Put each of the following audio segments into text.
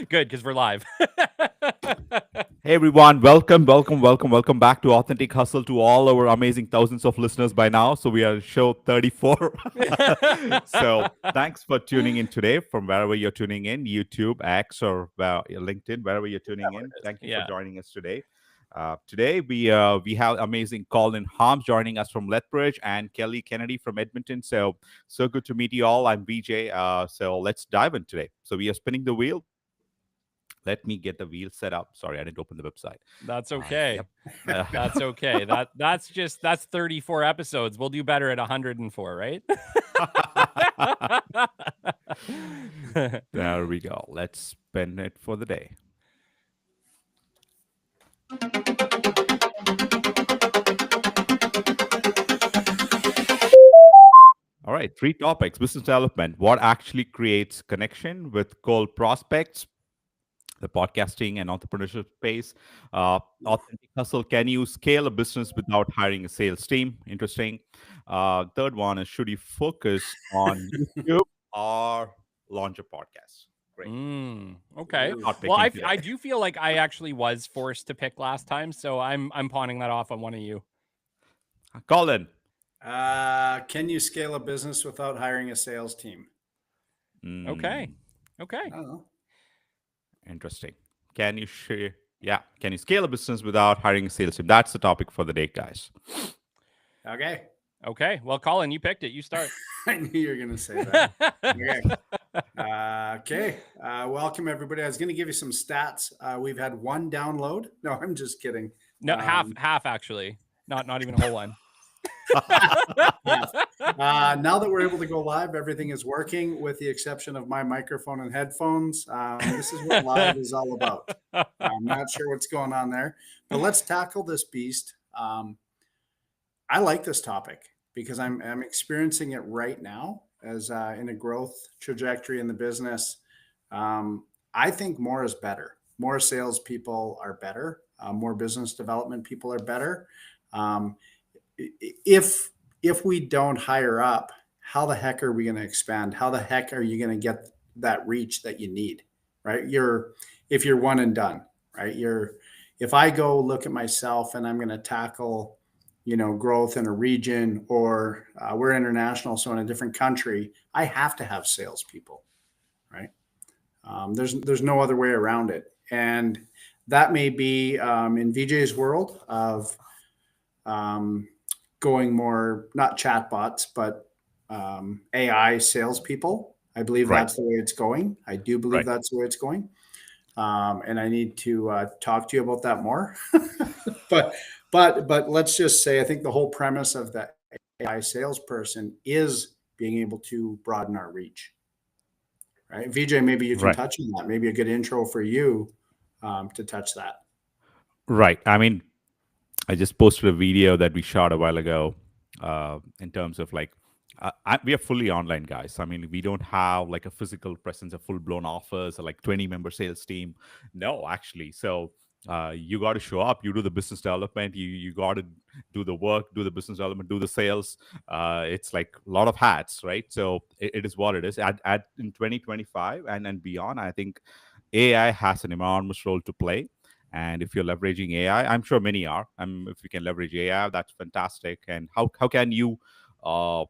Good, because we're live. Hey everyone, welcome back to Authentic Hustle to all our amazing thousands of listeners by now. So we are show 34. So thanks for tuning in today from wherever you're tuning in, YouTube, X, or LinkedIn, wherever you're tuning in. Thank you for Yeah, joining us today. Today we have amazing Colin Harms joining us from Lethbridge and Kelly Kennedy from Edmonton. So good to meet you all. I'm VJ. So let's dive in today. So we are spinning the wheel. Let me get the wheel set up. Sorry, I didn't open the website. that's Yep. okay. That's okay. That's 34 episodes. We'll do better at 104, right? There we go. Let's spin it for the day. All right, three topics: business development, what actually creates connection with cold prospects, the podcasting and entrepreneurship space, authentic hustle. Can you scale a business without hiring a sales team? Interesting. Third one is, should you focus on YouTube or launch a podcast? Great. Okay. I'm not Well, picking today. I do feel like I actually was forced to pick last time, so I'm pawning that off on one of you. Colin. Can you scale a business without hiring a sales team? Okay. Mm, Okay. I don't know. interesting. Can you share? Yeah. Can you scale a business without hiring a sales team? That's the topic for the day, guys. Okay. Okay. Well, Colin, you picked it. You start. I knew you were going to say that. Okay. Welcome, everybody. I was going to give you some stats. We've had one download. No, I'm just kidding. No, half actually. Not even a whole one. Yes. Now that we're able to go live, everything is working with the exception of my microphone and headphones. This is what live is all about. I'm not sure what's going on there, but let's tackle this beast. I like this topic because I'm experiencing it right now as in a growth trajectory in the business. I think more is better. More salespeople are better. More business development people are better. Um, if if we don't hire up, how the heck are we going to expand? How the heck are you going to get that reach that you need? Right? If you're one and done, right? If I go look at myself and I'm going to tackle, growth in a region or we're international, so in a different country, I have to have salespeople, right? There's no other way around it, and that may be in VJ's world of um, going more not chatbots but AI salespeople. I believe Right. that's the way it's going. I do believe Right. that's the way it's going, and I need to talk to you about that more. but but let's just say I think the whole premise of the AI salesperson is being able to broaden our reach. Right, VJ, maybe you can Right. touch on that. Maybe a good intro for you to touch that. Right. I mean, I just posted a video that we shot a while ago in terms of like, we are fully online, guys. I mean, we don't have like a physical presence, a full blown office, or like 20-member sales team. No, actually. So you got to show up. You do the business development. You got to do the work, do the business development, do the sales. It's like a lot of hats, right? So it is what it is. In 2025 and beyond, I think AI has an enormous role to play. And if you're leveraging AI, I'm sure many are. If you can leverage AI, that's fantastic. And how can you? Uh,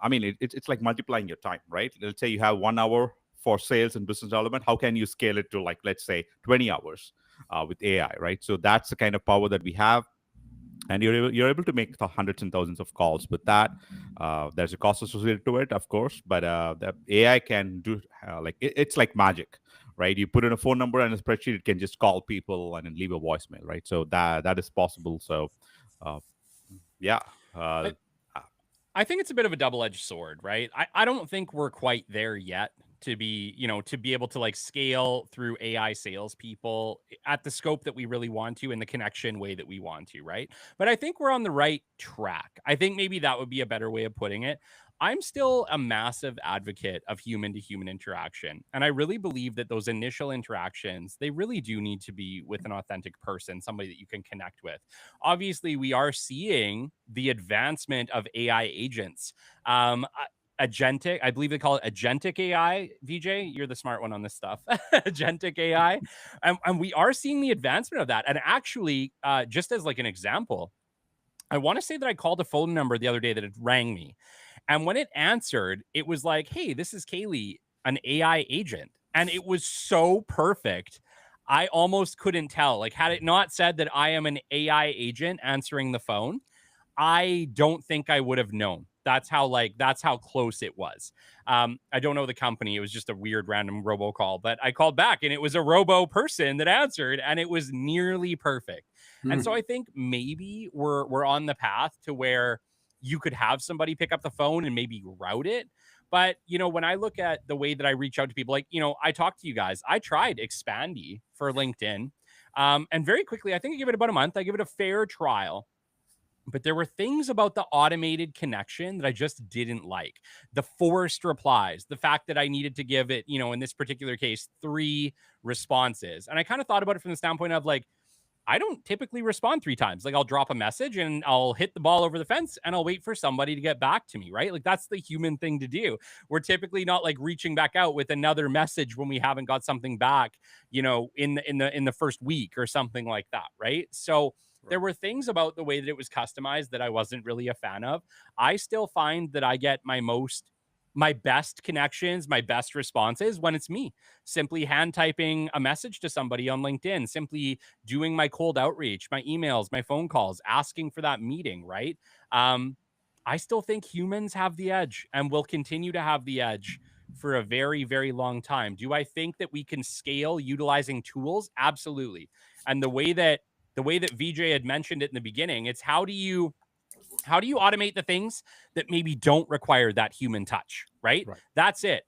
I mean, it's like multiplying your time, right? Let's say you have 1 hour for sales and business development. How can you scale it to, like, let's say 20 hours with AI, right? So that's the kind of power that we have, and you're able to make the hundreds and thousands of calls with that. There's a cost associated to it, of course, but the AI can do it's like magic, right? You put in a phone number and a spreadsheet, it can just call people and then leave a voicemail, right? So that is possible. So uh, yeah. uh, uh, I think it's a bit of a double-edged sword, right? I don't think we're quite there yet to be, to be able to like scale through AI salespeople at the scope that we really want to in the connection way that we want to, right? But I think we're on the right track. I think maybe that would be a better way of putting it. I'm still a massive advocate of human to human interaction. And I really believe that those initial interactions, they really do need to be with an authentic person, somebody that you can connect with. Obviously, we are seeing the advancement of AI agents. agentic. I believe they call it agentic AI. VJ, you're the smart one on this stuff. Agentic AI, and we are seeing the advancement of that. And actually, just as like an example, I want to say that I called a phone number the other day that had rang me, and when it answered, it was like, "Hey, this is Kaylee, an AI agent," and it was so perfect. I almost couldn't tell. Like, had it not said that I am an AI agent answering the phone, I don't think I would have known. That's how close it was. I don't know the company. It was just a weird random robocall, but I called back and it was a robo person that answered and it was nearly perfect. And so I think maybe we're on the path to where you could have somebody pick up the phone and maybe route it. But, when I look at the way that I reach out to people, like, I talked to you guys, I tried Expandy for LinkedIn. And very quickly, I think I give it about a month. I give it a fair trial. But there were things about the automated connection that I just didn't like. The forced replies, the fact that I needed to give it, in this particular case, 3 responses. And I kind of thought about it from the standpoint of like, I don't typically respond 3 times. Like I'll drop a message and I'll hit the ball over the fence and I'll wait for somebody to get back to me, right? Like that's the human thing to do. We're typically not like reaching back out with another message when we haven't got something back, in the first week or something like that, right? So there were things about the way that it was customized that I wasn't really a fan of. I still find that I get my best connections, my best responses when it's me simply hand typing a message to somebody on LinkedIn, simply doing my cold outreach, my emails, my phone calls, asking for that meeting, right? I still think humans have the edge and will continue to have the edge for a very, very long time. Do I think that we can scale utilizing tools? Absolutely. And the way that VJ had mentioned it in the beginning, it's how do you automate the things that maybe don't require that human touch, right? That's it.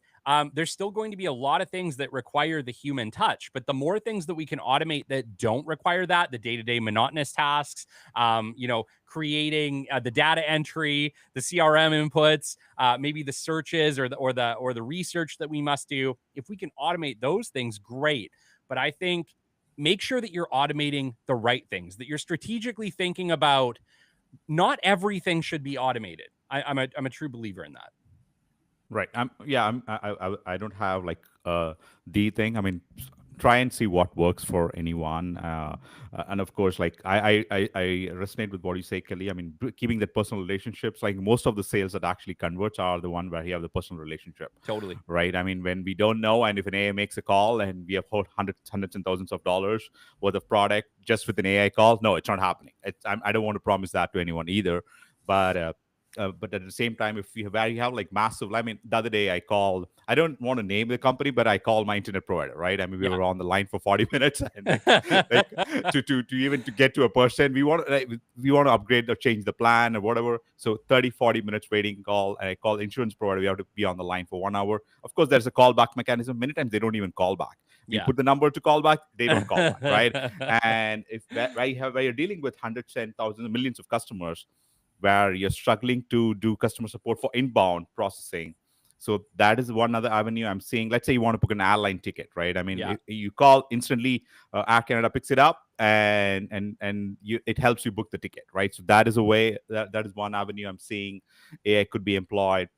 There's still going to be a lot of things that require the human touch, but the more things that we can automate that don't require that, the day-to-day monotonous tasks, creating the data entry, the CRM inputs, maybe the searches or the research that we must do. If we can automate those things, great. But I think make sure that you're automating the right things, that you're strategically thinking about. Not everything should be automated. I'm a true believer in that. Right. I don't have like the thing. I mean, try and see what works for anyone. And of course, like I resonate with what you say, Kelly. I mean, keeping that personal relationships, like most of the sales that actually converts are the one where you have the personal relationship. Totally. Right. I mean, when we don't know, and if an AI makes a call and we have hundreds and thousands of dollars worth of product just with an AI call, no, it's not happening. I don't want to promise that to anyone either. But at the same time, if you have like massive, I mean, the other day I called, I don't want to name the company, but I called my internet provider, right? I mean, we were on the line for 40 minutes and to even to get to a person, we want to upgrade or change the plan or whatever. So 30, 40 minutes waiting call. And I call insurance provider. We have to be on the line for 1 hour. Of course, there's a callback mechanism. Many times they don't even call back. You put the number to call back, they don't call back, right? And if where you're dealing with hundreds and thousands, millions of customers, where you're struggling to do customer support for inbound processing. So that is one other avenue I'm seeing. Let's say you want to book an airline ticket, right? I mean, you call instantly, Air Canada picks it up and it helps you book the ticket, right? So that is a way, that is one avenue I'm seeing AI could be employed.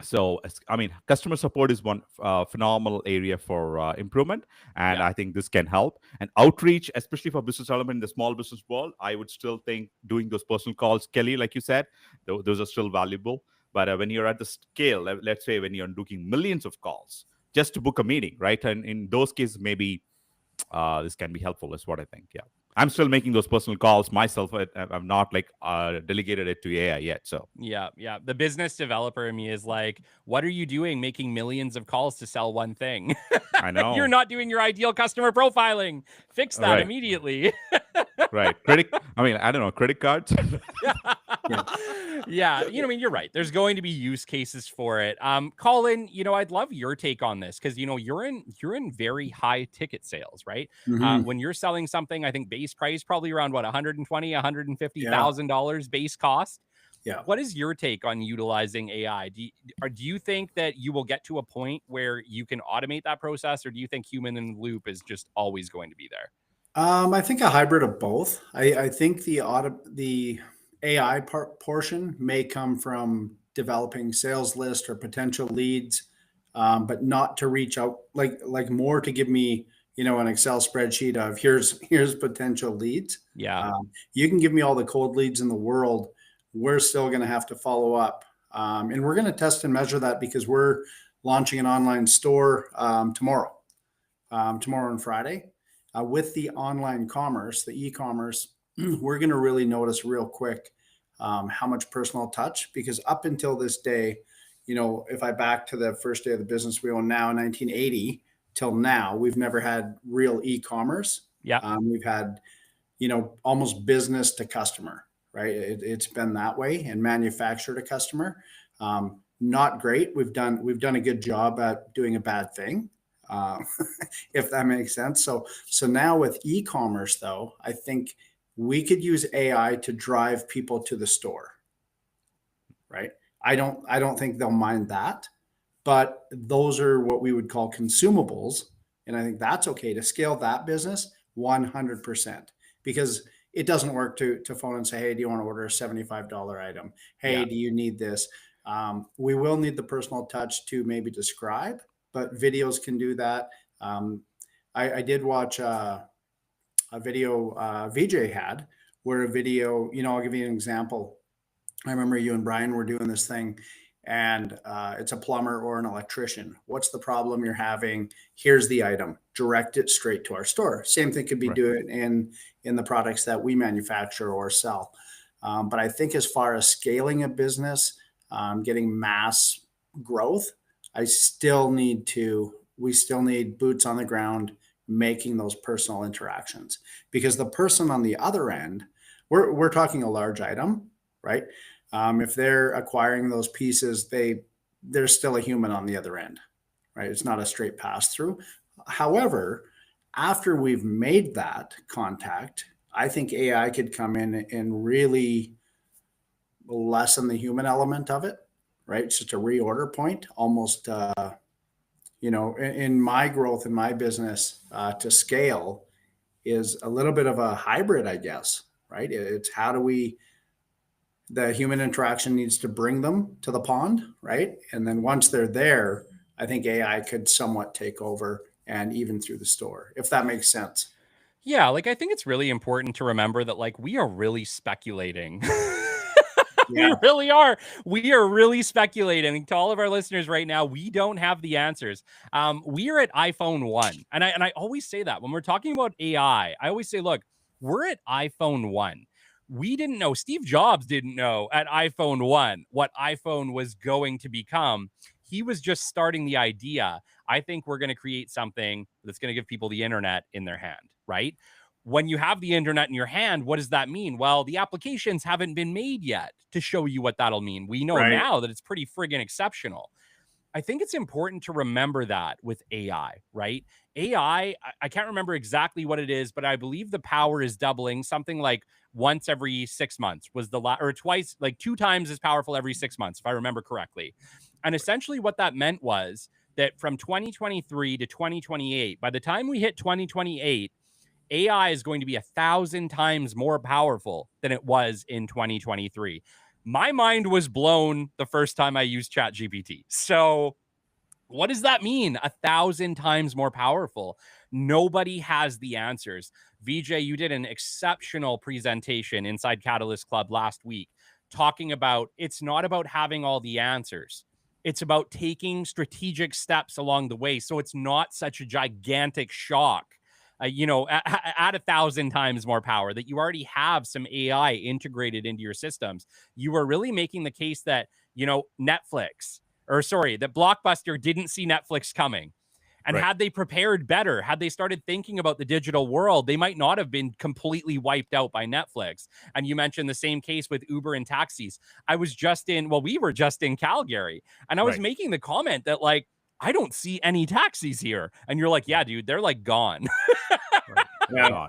So, I mean, customer support is one phenomenal area for improvement, and I think this can help. And outreach, especially for business development in the small business world, I would still think doing those personal calls, Kelly, like you said, those are still valuable. But when you're at the scale, let's say when you're doing millions of calls just to book a meeting, right? And in those cases, maybe this can be helpful, is what I think. Yeah. I'm still making those personal calls myself. I'm not like delegated it to AI yet. So yeah. The business developer in me is like, what are you doing making millions of calls to sell one thing? I know. You're not doing your ideal customer profiling. Fix that immediately. Right. I don't know, credit cards. Yeah. I mean, you're right. There's going to be use cases for it. Colin, I'd love your take on this because, you're in very high ticket sales, right? When you're selling something, I think base price probably around what, $120,000, $150,000 base cost. Yeah. What is your take on utilizing AI? Do you think that you will get to a point where you can automate that process, or do you think human in the loop is just always going to be there? I think a hybrid of both. I think the AI portion may come from developing sales list or potential leads, but not to reach out, like more to give me, an Excel spreadsheet of here's potential leads. Yeah. You can give me all the cold leads in the world. We're still going to have to follow up. And we're going to test and measure that because we're launching an online store tomorrow and Friday. With the online commerce, the e-commerce, we're going to really notice real quick how much personal touch, because up until this day, if I back to the first day of the business we own now, 1980 till now, we've never had real e-commerce. Yeah. We've had, almost business to customer, right? It's been that way, and manufacturer to customer. Not great. We've done a good job at doing a bad thing, if that makes sense. So now with e-commerce, though, I think we could use AI to drive people to the store, right? I don't think they'll mind that, but those are what we would call consumables, and I think that's okay to scale that business 100%, because it doesn't work to phone and say, hey, do you want to order a $75 item? Hey, do you need this? We will need the personal touch to maybe describe, but videos can do that. I did watch a video VJ had, where a video, I'll give you an example. I remember you and Brian were doing this thing, and it's a plumber or an electrician. What's the problem you're having? Here's the item. Direct it straight to our store. Same thing could be doing in the products that we manufacture or sell. But I think as far as scaling a business, getting mass growth, we still need boots on the ground, making those personal interactions, because the person on the other end, we're talking a large item, right? If they're acquiring those pieces, there's still a human on the other end, right? It's not a straight pass through. However, after we've made that contact, I think AI could come in and really lessen the human element of it, right? It's just a reorder point, almost, in my growth in my business to scale is a little bit of a hybrid, I guess, right? It's the human interaction needs to bring them to the pond, right? And then once they're there, I think AI could somewhat take over, and even through the store, if that makes sense. Yeah, I think it's really important to remember that we are really speculating. We really are. We are really speculating. To all of our listeners right now, we don't have the answers. We are at iPhone 1. And I always say that when we're talking about AI, I always say, look, we're at iPhone 1. We didn't know, Steve Jobs didn't know at iPhone 1 what iPhone was going to become. He was just starting the idea. I think we're going to create something that's going to give people the internet in their hand, right? When you have the internet in your hand, what does that mean? Well, the applications haven't been made yet to show you what that'll mean. We know now that it's pretty friggin' exceptional. I think it's important to remember that with AI, right? AI, I can't remember exactly what it is, but I believe the power is doubling, something like once every 6 months was or twice, 2 times as powerful every 6 months, if I remember correctly. And essentially what that meant was that from 2023 to 2028, by the time we hit 2028, AI is going to be 1,000 times more powerful than it was in 2023. My mind was blown the first time I used ChatGPT. So what does that mean? 1,000 times more powerful. Nobody has the answers. Vijay, you did an exceptional presentation inside Catalyst Club last week talking about it's not about having all the answers. It's about taking strategic steps along the way. So it's not such a gigantic shock. At 1,000 times more power, that you already have some AI integrated into your systems. You are really making the case that, that Blockbuster didn't see Netflix coming. And had they prepared better, had they started thinking about the digital world, they might not have been completely wiped out by Netflix. And you mentioned the same case with Uber and taxis. We were just in Calgary, and I was making the comment that I don't see any taxis here. And you're like, yeah, dude, they're gone. Gone.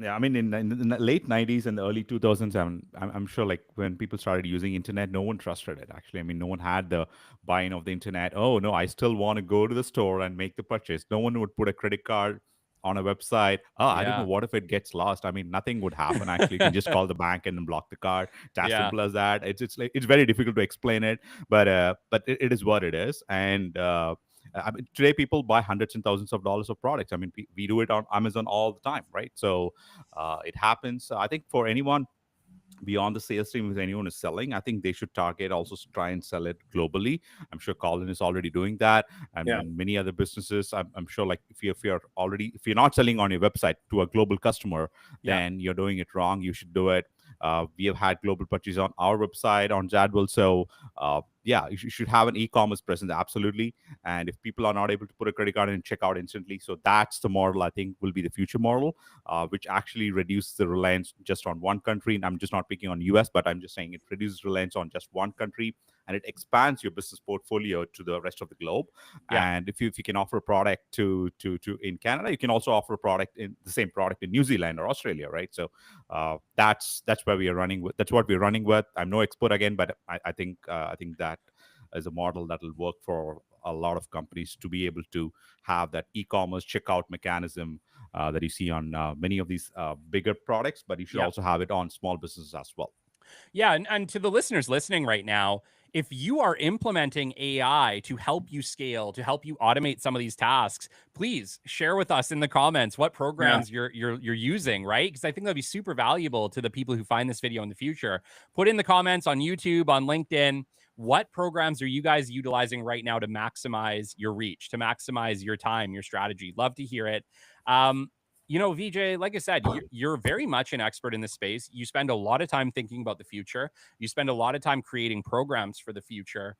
I mean, in the late 90s and the early 2000s, I'm sure when people started using internet, no one trusted it. Actually, I mean, no one had the buy-in of the internet. Oh, no, I still want to go to the store and make the purchase. No one would put a credit card on a website. Oh, I don't know. Yeah. What if it gets lost? I mean, nothing would happen. Actually, you can just call the bank and then block the card. It's as Yeah. simple as that. It's like it's very difficult to explain it, but it is what it is. And I mean, today people buy hundreds and thousands of dollars of products. I mean, we do it on Amazon all the time, right? So it happens. I think for anyone beyond the sales team, if anyone is selling, I think they should target also try and sell it globally. I'm sure Colin is already doing that, Yeah. and many other businesses. I'm sure, like if you're not selling on your website to a global customer, Yeah. then you're doing it wrong. You should do it. We have had global purchase on our website on Jadwal, so yeah, you should have an e-commerce presence, absolutely. And if people are not able to put a credit card in and check out instantly, so that's the model I think will be the future model, which actually reduces the reliance just on one country. And I'm just not picking on US, but I'm just saying it reduces reliance on just one country, and it expands your business portfolio to the rest of the globe. Yeah. And if you can offer a product to in Canada, you can also offer a product in the same product in New Zealand or Australia, right? So that's where we are running with. That's what we're running with. I'm no expert again, but I think that is a model that will work for a lot of companies to be able to have that e-commerce checkout mechanism that you see on many of these bigger products, but you should Yeah. also have it on small businesses as well. Yeah, and to the listeners listening right now, if you are implementing AI to help you scale, to help you automate some of these tasks, please share with us in the comments what programs you're using, right? Because I think that'd be super valuable to the people who find this video in the future. Put in the comments on YouTube, on LinkedIn, what programs are you guys utilizing right now to maximize your reach, to maximize your time, your strategy? Love to hear it. Vijay, like I said, you're very much an expert in this space. You spend a lot of time thinking about the future. You spend a lot of time creating programs for the future.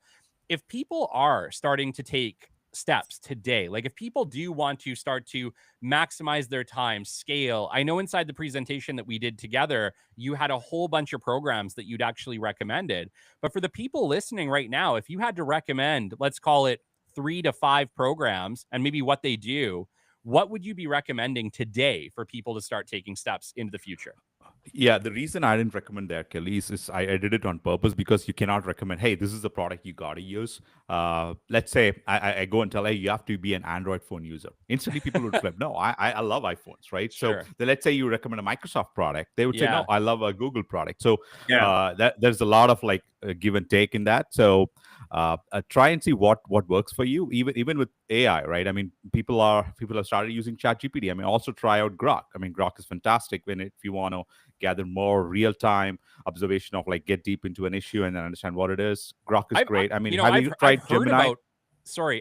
If people are starting to take steps today, like if people do want to start to maximize their time, scale, I know inside the presentation that we did together, you had a whole bunch of programs that you'd actually recommended. But for the people listening right now, if you had to recommend, let's call it 3 to 5 programs and maybe what they do, what would you be recommending today for people to start taking steps into the future? Yeah, the reason I didn't recommend that, Kelly, is I did it on purpose because you cannot recommend, hey, this is the product you got to use. Let's say I go and tell, hey, you have to be an Android phone user. Instantly, people would flip. No, I love iPhones, right? So Sure. then let's say you recommend a Microsoft product. They would say, no, Yeah. I love a Google product. So Yeah. there's a lot of like give and take in that. So try and see what works for you, even with AI, right? I mean, people have started using ChatGPT. I mean, also try out Grok. I mean, Grok is fantastic if you want to gather more real-time observation of like get deep into an issue and then understand what it is. Grok is great. I mean, have you I've tried heard Gemini?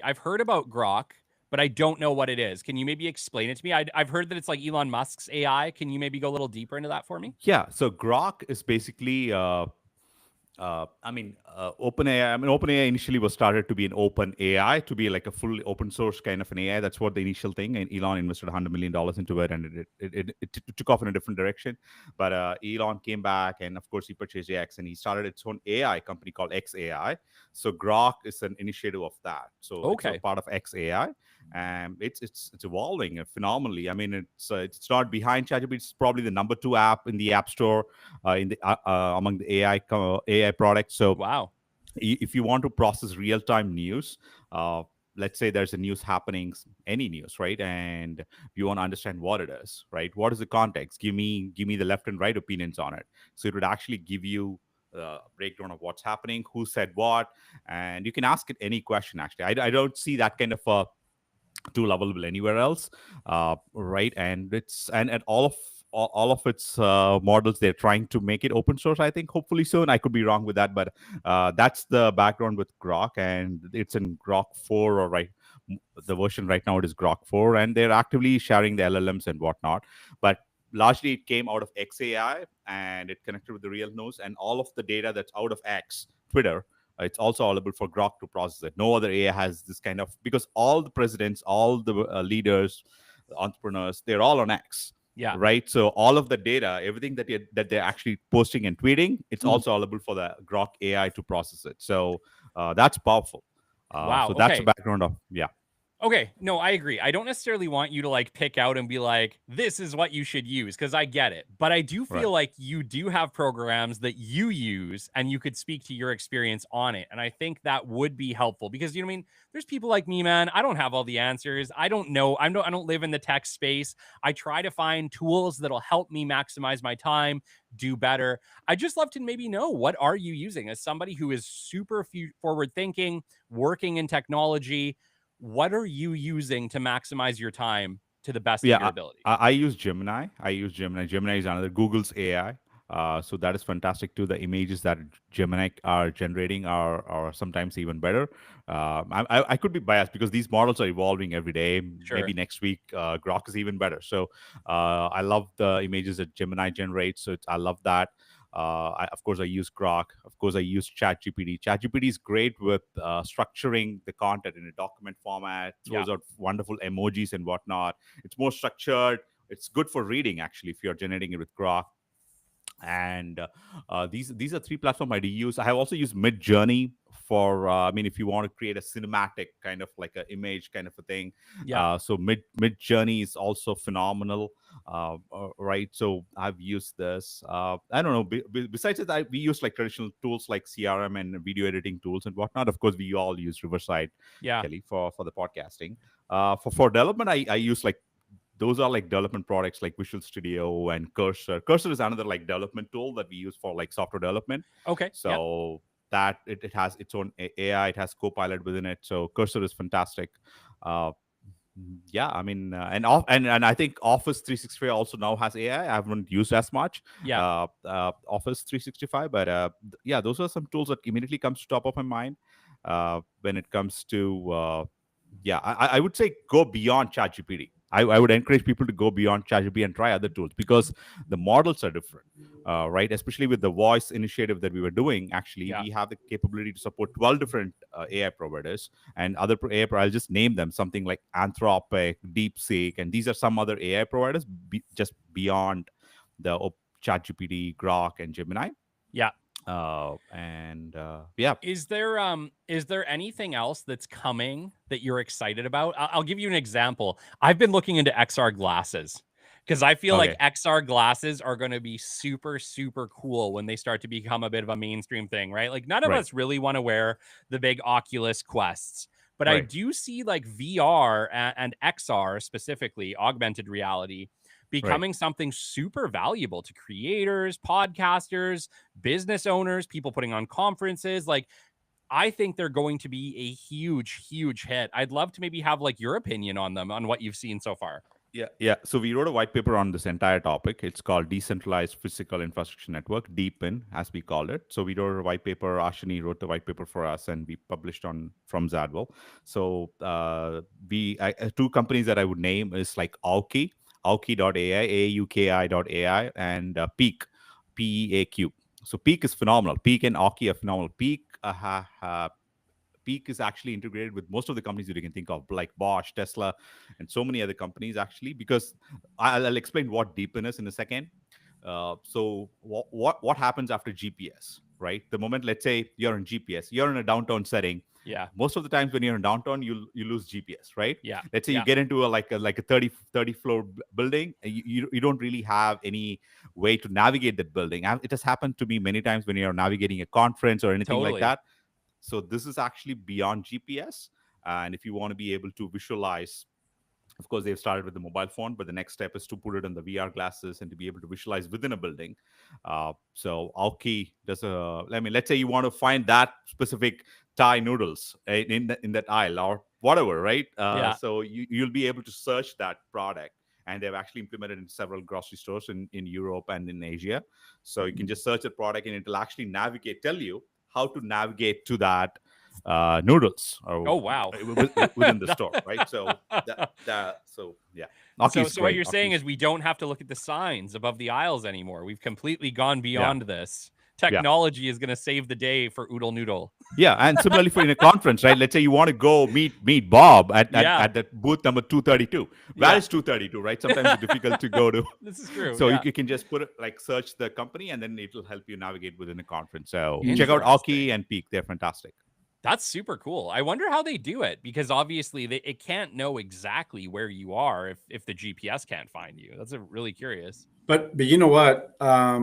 I've heard about Grok, but I don't know what it is. Can you maybe explain it to me? I've heard that it's like Elon Musk's AI. Can you maybe go a little deeper into that for me? Yeah, so Grok is basically OpenAI. I mean, OpenAI initially was started to be an open AI, to be like a full open source kind of an AI. That's what the initial thing. And Elon invested $100 million into it, and it took off in a different direction. But Elon came back, and of course, he purchased X, and he started its own AI company called XAI. So Grok is an initiative of that. So it's a part of XAI, and it's evolving phenomenally. I mean, it's not behind ChatGPT. It's probably the number 2 app in the App Store among the AI products. So Wow. if you want to process real-time news, let's say there's a news happening, any news, right? And you want to understand what it is, right? What is the context? Give me the left and right opinions on it. So it would actually give you a breakdown of what's happening, who said what, and you can ask it any question. Actually, I don't see that kind of a tool available anywhere else, right? And it's and all of its models, they're trying to make it open source, I think, hopefully soon. I could be wrong with that, but that's the background with Grok, and it's in Grok 4, or right, the version right now it is Grok 4, and they're actively sharing the LLMs and whatnot. But largely it came out of XAI, and it connected with the real nose, and all of the data that's out of X, Twitter, it's also available for Grok to process it. No other AI has this kind of, because all the presidents, all the leaders, entrepreneurs, they're all on X. Yeah. Right. So all of the data, everything that they're actually posting and tweeting, it's also available for the Grok AI to process it. So that's powerful. Wow. So that's the Okay. background of, yeah. Okay, no, I agree. I don't necessarily want you to like pick out and be like, this is what you should use, because I get it. But I do Right. feel like you do have programs that you use and you could speak to your experience on it. And I think that would be helpful because you know what I mean? There's people like me, man. I don't have all the answers. I don't know. I don't live in the tech space. I try to find tools that'll help me maximize my time, do better. I just love to maybe know, what are you using as somebody who is super forward thinking, working in technology? What are you using to maximize your time to the best of Yeah, your ability? I use Gemini. I use Gemini. Gemini is another Google's AI. So that is fantastic too. The images that Gemini are generating are sometimes even better. I could be biased because these models are evolving every day. Maybe Sure. next week, Grok is even better. So I love the images that Gemini generates. So I love that. Of course, I use Grok. Of course, I use ChatGPT. ChatGPT is great with structuring the content in a document format, Yeah. throws out wonderful emojis and whatnot. It's more structured. It's good for reading, actually, if you're generating it with Grok. And these are three platforms I do use. I have also used Mid Journey for. I mean, if you want to create a cinematic kind of like an image kind of a thing, Yeah. so Mid Journey is also phenomenal. Right. So I've used this. I don't know. Besides it, we use like traditional tools like CRM and video editing tools and whatnot. Of course, we all use Riverside, Yeah. Kelly, for the podcasting. For development, I use like those are like development products like Visual Studio and Cursor. Cursor is another like development tool that we use for like software development. Okay. Yeah. So that it has its own AI, it has Copilot within it. So Cursor is fantastic. Uh, yeah, I mean, and I think Office 365 also now has AI. I haven't used as much Yeah. Office 365, but yeah, those are some tools that immediately comes to top of my mind when it comes to yeah, I would say go beyond ChatGPT. I would encourage people to go beyond ChatGPT and try other tools because the models are different, right? Especially with the voice initiative that we were doing, actually, Yeah. we have the capability to support 12 different AI providers and other AI. I'll just name them something like Anthropic, DeepSeek, and these are some other AI providers just beyond the ChatGPT, Grok, and Gemini. Yeah. And yeah, Is there anything else that's coming that you're excited about? I'll give you an example. I've been looking into XR glasses because I feel like okay, XR glasses are going to be super super cool when they start to become a bit of a mainstream thing, right? Like none of right, us really want to wear the big Oculus Quests, but I right. do see like VR and XR, specifically augmented reality, Right. becoming something super valuable to creators, podcasters, business owners, people putting on conferences. Like, I think they're going to be a huge, huge hit. I'd love to maybe have like your opinion on them, on what you've seen so far. Yeah, yeah. So we wrote a white paper on this entire topic. It's called Decentralized Physical Infrastructure Network, DeepIN, as we called it. So we wrote a white paper. Ashini wrote the white paper for us, and we published on from Zadwell. So two companies that I would name is like Auki, Auki.ai, AUKI.ai, and Peak, PEAQ. So Peak is phenomenal. Peak and Auki are phenomenal. Peak is actually integrated with most of the companies that you can think of, like Bosch, Tesla, and so many other companies, actually, because I'll explain what DeepIN is in a second. So what happens after GPS, right? The moment, let's say you're in GPS, you're in a downtown setting. Yeah. Most of the times when you're in downtown, you lose GPS, right? Yeah. Let's say you Yeah. get into a 30 floor building, and you don't really have any way to navigate that building. It has happened to me many times when you're navigating a conference or anything like Totally. that. So this is actually beyond GPS. And if you want to be able to visualize, of course, they've started with the mobile phone, but the next step is to put it on the VR glasses and to be able to visualize within a building. So Alki does a, I mean, let's say you want to find that specific Thai noodles in that aisle or whatever, right? Yeah. So you'll be able to search that product. And they've actually implemented in several grocery stores in Europe and in Asia. So you can just search a product and it'll actually tell you how to navigate to that noodles or Oh, wow. within the store, right? So so yeah, Aki is So what great. you're saying is we don't have to look at the signs above the aisles anymore. We've completely gone Yeah, beyond this. yeah, Technology is going to save the day for Oodle Noodle. yeah. And similarly for in a conference, right? Let's say you want to go meet Bob Yeah. at that booth number 232. Where Yeah. is 232, right? Sometimes it's difficult to go to. This is true. So Yeah. you can just put it like search the company and then it'll help you navigate within a conference. So check out Interesting. Aki and Peak. They're fantastic. That's super cool. I wonder how they do it, because obviously it can't know exactly where you are if the GPS can't find you. That's really curious. But you know what?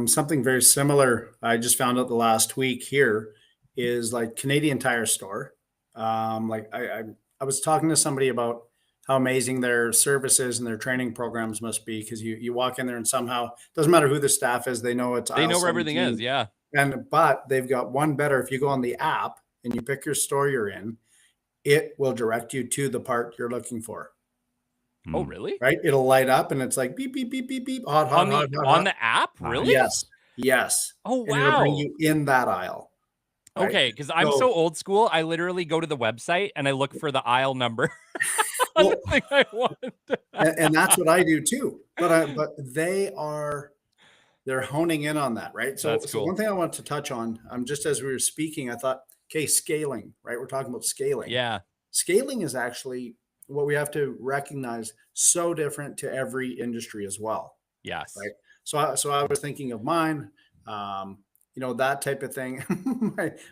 Something very similar I just found out the last week here is like Canadian Tire Store. Like I was talking to somebody about how amazing their services and their training programs must be, because you walk in there and somehow doesn't matter who the staff is, they know it's They aisle know where everything 17. is. Yeah. But they've got one better. If you go on the app and you pick your store you're in, it will direct you to the part you're looking for. Oh, really? Right? It'll light up and it's like beep, beep, beep, beep, beep, hot, hot, hot, hot, on hot. the app? Really? Yes. Yes. Oh, And it'll bring wow. you in that aisle. Right? Okay, because I'm so old school. I literally go to the website and I look for the aisle number on the thing I want. and that's what I do too. But they're honing in on that, right? So, That's cool. One thing I want to touch on, just as we were speaking, I thought, okay, scaling, right? We're talking about scaling. Yeah. Scaling is actually what we have to recognize, so different to every industry as well. Yes. Right. So I was thinking of mine, that type of thing.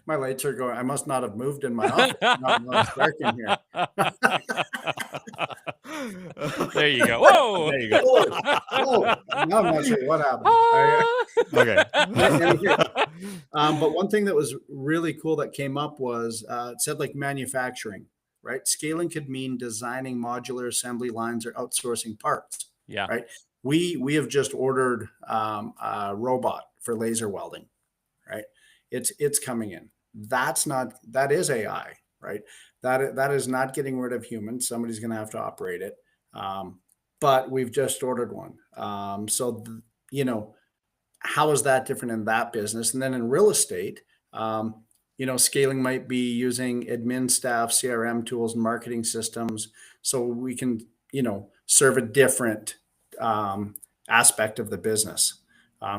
my lights are going. I must not have moved in my office. Not it's dark in here. There you go. Whoa. There you go. Whoa. Now I'm not sure what happened. Okay. But one thing that was really cool that came up was it said like manufacturing, right? Scaling could mean designing modular assembly lines or outsourcing parts. Yeah. Right. We have just ordered a robot for laser welding. Right. It's coming in. That is AI, right? That is not getting rid of humans. Somebody's going to have to operate it. But we've just ordered one. How is that different in that business? And then in real estate, scaling might be using admin staff, CRM tools, and marketing systems, so we can, serve a different aspect of the business.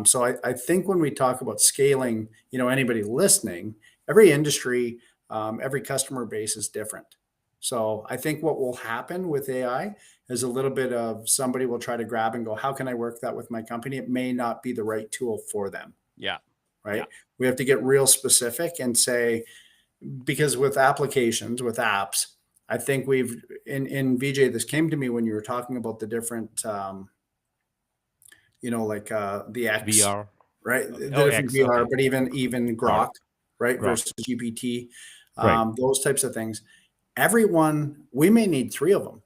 So I think when we talk about scaling, anybody listening, every industry, every customer base is different. So I think what will happen with AI is a little bit of somebody will try to grab and go, how can I work that with my company? It may not be the right tool for them. Yeah. Right. Yeah. We have to get real specific and say, because with applications, with apps, I think we've in VJ, this came to me when you were talking about the different, the X VR, right? The different X, VR, okay. but even Grok, right? Grok. Versus GPT, Right. those types of things. Everyone, we may need 3 of them,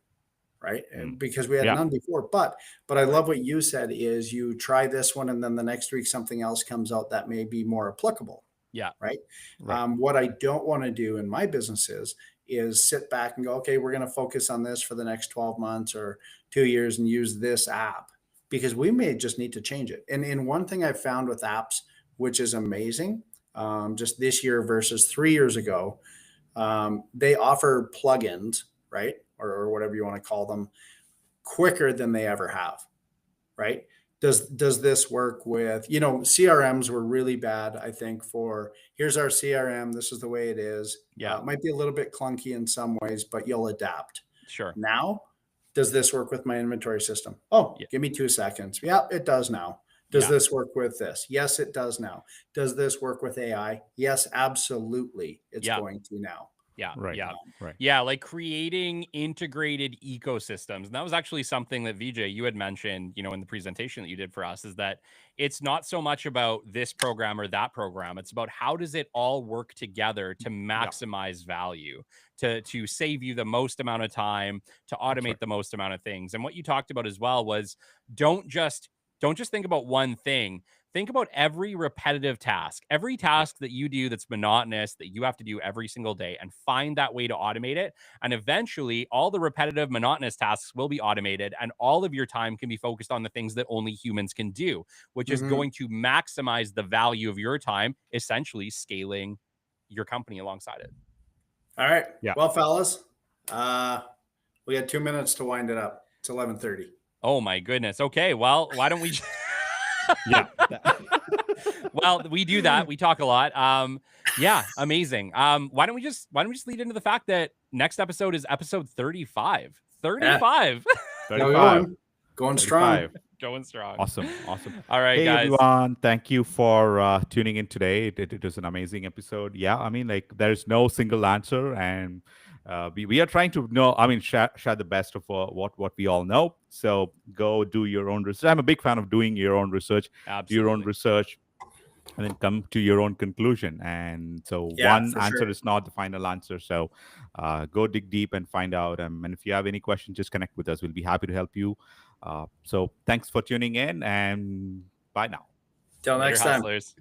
right? Because we had none before. But I love what you said is you try this one and then the next week something else comes out that may be more applicable. Yeah. Right. What I don't want to do in my businesses is sit back and go, okay, we're going to focus on this for the next 12 months or 2 years and use this app, because we may just need to change it. And one thing I've found with apps, which is amazing, just this year versus 3 years ago, they offer plugins, right? Or whatever you want to call them, quicker than they ever have, right? Does this work with, CRMs were really bad, I think, for here's our CRM, this is the way it is. Yeah. It might be a little bit clunky in some ways, but you'll adapt. Sure. Now, does this work with my inventory system? Oh, Give me 2 seconds. Yeah, it does now. Does this work with this? Yes, it does now. Does this work with AI? Yes, absolutely. It's going to now. Yeah. Right. Yeah. Right. Yeah. Like creating integrated ecosystems. And that was actually something that VJ, you had mentioned, in the presentation that you did for us, is that it's not so much about this program or that program. It's about how does it all work together to maximize value, to save you the most amount of time, to automate the most amount of things. And what you talked about as well was don't just think about one thing. Think about every repetitive task, every task that you do that's monotonous, that you have to do every single day, and find that way to automate it. And eventually, all the repetitive, monotonous tasks will be automated, and all of your time can be focused on the things that only humans can do, which is going to maximize the value of your time, essentially scaling your company alongside it. All right. Yeah. Well, fellas, we got 2 minutes to wind it up. It's 11:30. Oh my goodness. Okay. Well, why don't we? Yeah. Well, we do that. We talk a lot. Yeah, amazing. Why don't we just lead into the fact that next episode is episode 35. 35. Going strong. Going strong. Awesome. All right, Hey, guys. everyone. Thank you for tuning in today. It was an amazing episode. Yeah, I mean, like, there's no single answer. And we are trying to know, I mean, share the best of what we all know. So go do your own research. I'm a big fan of doing your own research, do your own Absolutely. research, and then come to your own conclusion. And so Yeah, one for answer sure. is not the final answer. So go dig deep and find out. And if you have any questions, just connect with us. We'll be happy to help you. So thanks for tuning in, and bye now. Till Later, next time. hustlers.